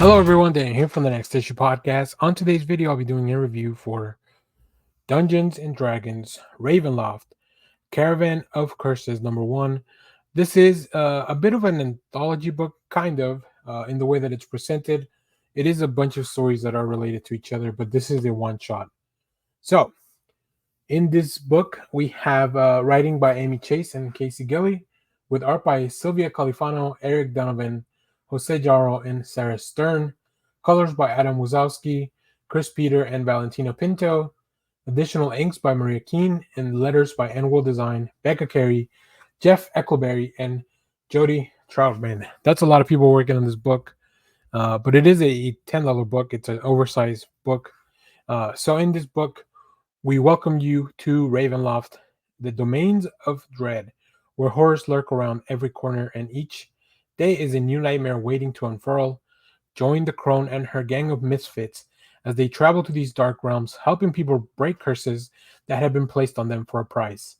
Hello everyone, Dan here from the Next Issue Podcast. On today's video, I'll be doing a review for Dungeons and Dragons Ravenloft, Caravan of Curses #1. This is a bit of an anthology book, kind of, in the way that it's presented. It is a bunch of stories that are related to each other, but this is a one-shot. So, in this book, we have writing by Amy Chase and Casey Gilly, with art by Sylvia Califano, Eric Donovan, Jose Jarro, and Sarah Stern. Colors by Adam Wazowski, Chris Peter, and Valentina Pinto. Additional inks by Maria Keene, and letters by Enwell Design, Becca Carey, Jeff Eckleberry, and Jody Troutman. That's a lot of people working on this book, but it is a $10 book. It's an oversized book. So in this book, we welcome you to Ravenloft, the domains of dread, where horrors lurk around every corner and each day is a new nightmare waiting to unfurl. Join the crone and her gang of misfits as they travel to these dark realms, helping people break curses that have been placed on them for a price.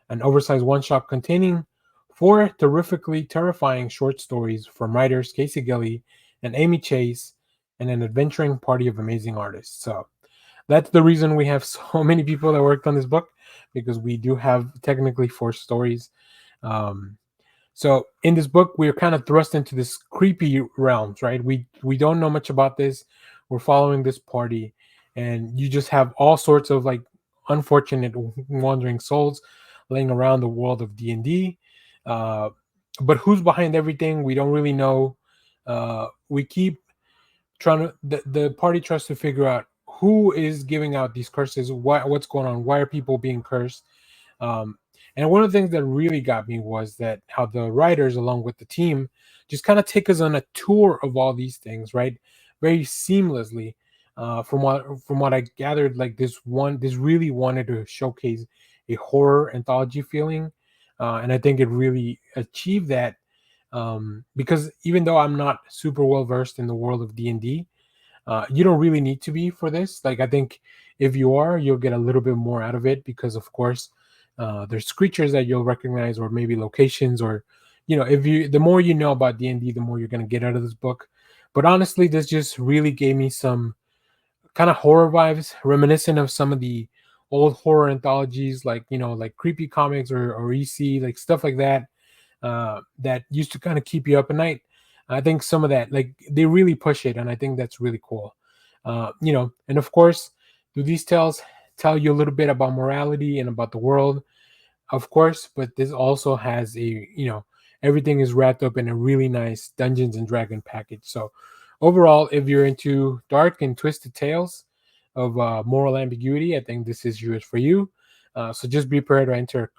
An oversized one-shot containing 4 terrifically terrifying short stories from writers Casey Gilly and Amy Chase, and an adventuring party of amazing artists. So that's the reason we have so many people that worked on this book, because we do have technically 4 stories. So in this book, we're kind of thrust into this creepy realms, right? We don't know much about this. We're following this party, and you just have all sorts of like unfortunate wandering souls laying around the world of D&D. But who's behind everything? We don't really know. We keep trying to the party tries to figure out who is giving out these curses, what's going on, why are people being cursed. And one of the things that really got me was that how the writers, along with the team, just kind of take us on a tour of all these things, right? Very seamlessly. From what I gathered, like this really wanted to showcase a horror anthology feeling, and I think it really achieved that. Because even though I'm not super well versed in the world of D&D, you don't really need to be for this. Like, I think if you are, you'll get a little bit more out of it, because of course there's creatures that you'll recognize, or maybe locations, or the more you know about D&D, the more you're going to get out of this book. But honestly, this just really gave me some kind of horror vibes, reminiscent of some of the old horror anthologies, like like Creepy Comics or EC, like stuff like that, that used to kind of keep you up at night. I think some of that, like, they really push it, and I think that's really cool. And of course, do these tales tell you a little bit about morality and about the world? Of course, but this also has everything is wrapped up in a really nice Dungeons and Dragon package. So overall, if you're into dark and twisted tales of moral ambiguity, I think this is yours for you. So just be prepared to enter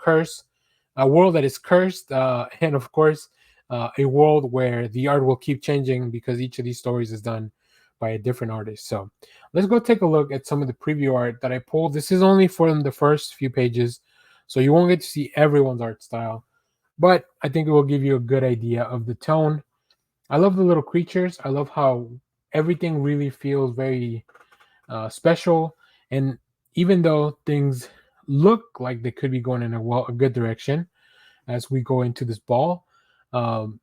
a world that is cursed, and of course, a world where the art will keep changing, because each of these stories is done by a different artist. So let's go take a look at some of the preview art that I pulled. This is only from the first few pages, so you won't get to see everyone's art style, but I think it will give you a good idea of the tone. I love the little creatures. I love how everything really feels very special, and even though things look like they could be going in a good direction as we go into this ball, um,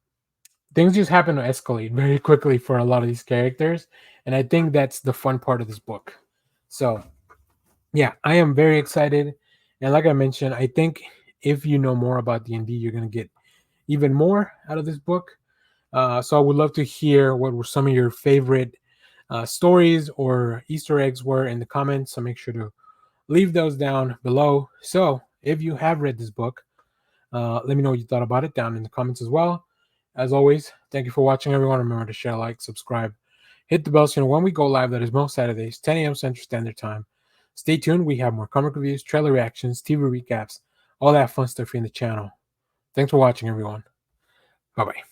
things just happen to escalate very quickly for a lot of these characters, and I think that's the fun part of this book. So yeah, I am very excited, and like I mentioned, I think if you know more about D&D, you're going to get even more out of this book. So I would love to hear what were some of your favorite stories or Easter eggs were in the comments, so make sure to leave those down below. So if you have read this book, let me know what you thought about it down in the comments as well. As always, thank you for watching, everyone. Remember to share, like, subscribe, hit the bell so you know when we go live. That is most Saturdays, 10 a.m. Central Standard Time. Stay tuned. We have more comic reviews, trailer reactions, TV recaps, all that fun stuff in the channel. Thanks for watching, everyone. Bye-bye.